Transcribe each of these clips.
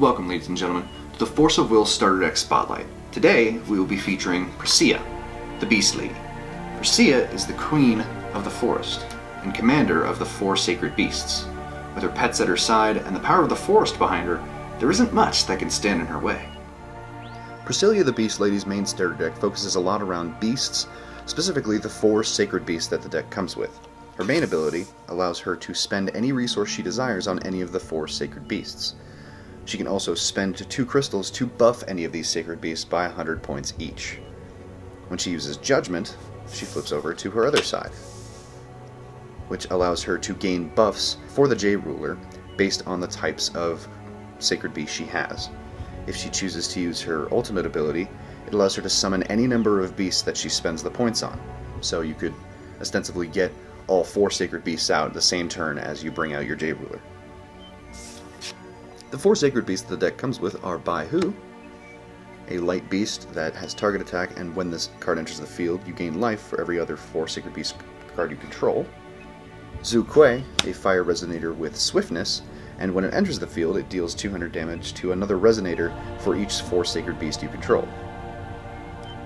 Welcome, ladies and gentlemen, to the Force of Will Starter Deck Spotlight. Today, we will be featuring Pricia, the Beast Lady. Pricia is the queen of the forest and commander of the 4 sacred beasts. With her pets at her side and the power of the forest behind her, there isn't much that can stand in her way. Pricia the Beast Lady's main starter deck focuses a lot around beasts, specifically the 4 sacred beasts that the deck comes with. Her main ability allows her to spend any resource she desires on any of the 4 sacred beasts. She can also spend 2 crystals to buff any of these sacred beasts by 100 points each. When she uses Judgment, she flips over to her other side, which allows her to gain buffs for the J Ruler based on the types of sacred beast she has. If she chooses to use her ultimate ability, it allows her to summon any number of beasts that she spends the points on. So you could ostensibly get all 4 sacred beasts out the same turn as you bring out your J Ruler. The 4 sacred beasts the deck comes with are Baihu, a light beast that has target attack, and when this card enters the field, you gain life for every other 4 sacred beast card you control. Zhu Kui, a fire resonator with swiftness, and when it enters the field, it deals 200 damage to another resonator for each 4 sacred beast you control.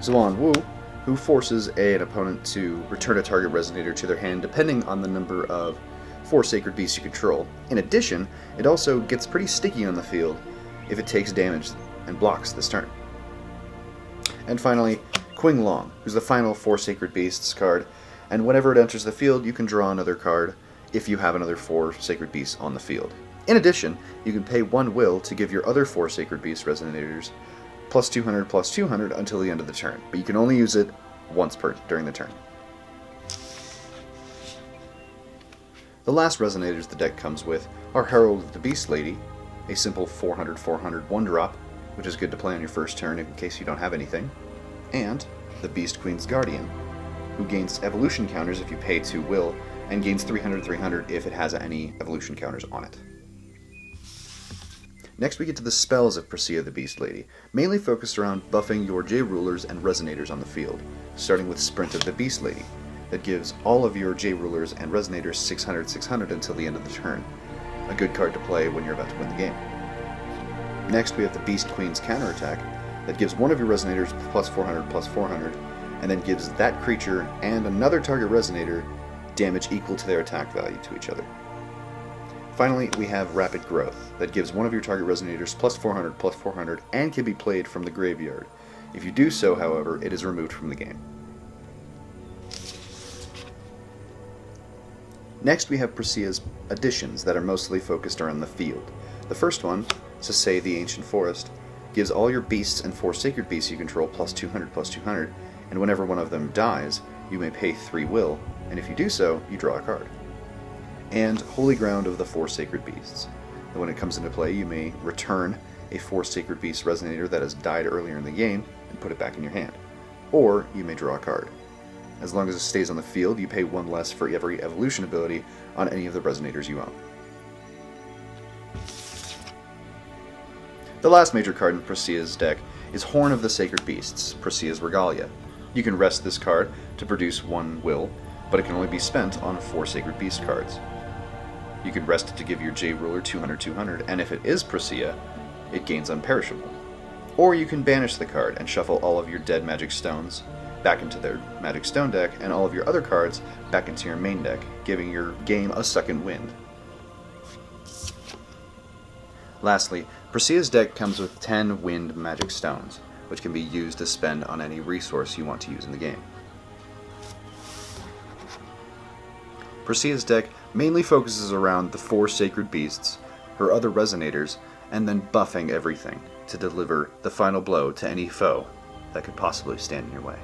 Zuan Wu, who forces an opponent to return a target resonator to their hand depending on the number of 4 sacred beasts you control. In addition, it also gets pretty sticky on the field if it takes damage and blocks this turn. And finally, Qing Long, who's the final 4 sacred beasts card, and whenever it enters the field, you can draw another card if you have another 4 sacred beasts on the field. In addition, you can pay 1 will to give your other 4 sacred beast resonators plus 200 until the end of the turn, but you can only use it once during the turn. The last resonators the deck comes with are Herald of the Beast Lady, a simple 400 1-drop, which is good to play on your first turn in case you don't have anything, and the Beast Queen's Guardian, who gains evolution counters if you pay 2 will, and gains 300 if it has any evolution counters on it. Next we get to the spells of Pricia the Beast Lady, mainly focused around buffing your J Rulers and Resonators on the field, starting with Sprint of the Beast Lady, that gives all of your J Rulers and Resonators 600 until the end of the turn, a good card to play when you're about to win the game. Next we have the Beast Queen's Counterattack, that gives one of your Resonators plus 400, and then gives that creature and another target Resonator damage equal to their attack value to each other. Finally, we have Rapid Growth, that gives one of your target Resonators plus 400, and can be played from the graveyard. If you do so, however, it is removed from the game. Next, we have Perseus Additions that are mostly focused around the field. The first one, Sasay the Ancient Forest, gives all your beasts and 4 sacred beasts you control plus 200, and whenever one of them dies, you may pay 3 will, and if you do so, you draw a card. And Holy Ground of the 4 sacred beasts. And when it comes into play, you may return a 4 sacred beast resonator that has died earlier in the game and put it back in your hand. Or you may draw a card. As long as it stays on the field, you pay 1 less for every evolution ability on any of the resonators you own. The last major card in Pricia's deck is Horn of the Sacred Beasts, Pricia's Regalia. You can rest this card to produce 1 will, but it can only be spent on 4 Sacred Beast cards. You can rest it to give your J Ruler 200, and if it is Pricia, it gains Unperishable. Or you can banish the card and shuffle all of your dead Magic Stones back into their Magic Stone deck, and all of your other cards back into your main deck, giving your game a second wind. Lastly, Pricia's deck comes with 10 Wind Magic Stones, which can be used to spend on any resource you want to use in the game. Pricia's deck mainly focuses around the 4 sacred beasts, her other resonators, and then buffing everything to deliver the final blow to any foe that could possibly stand in your way.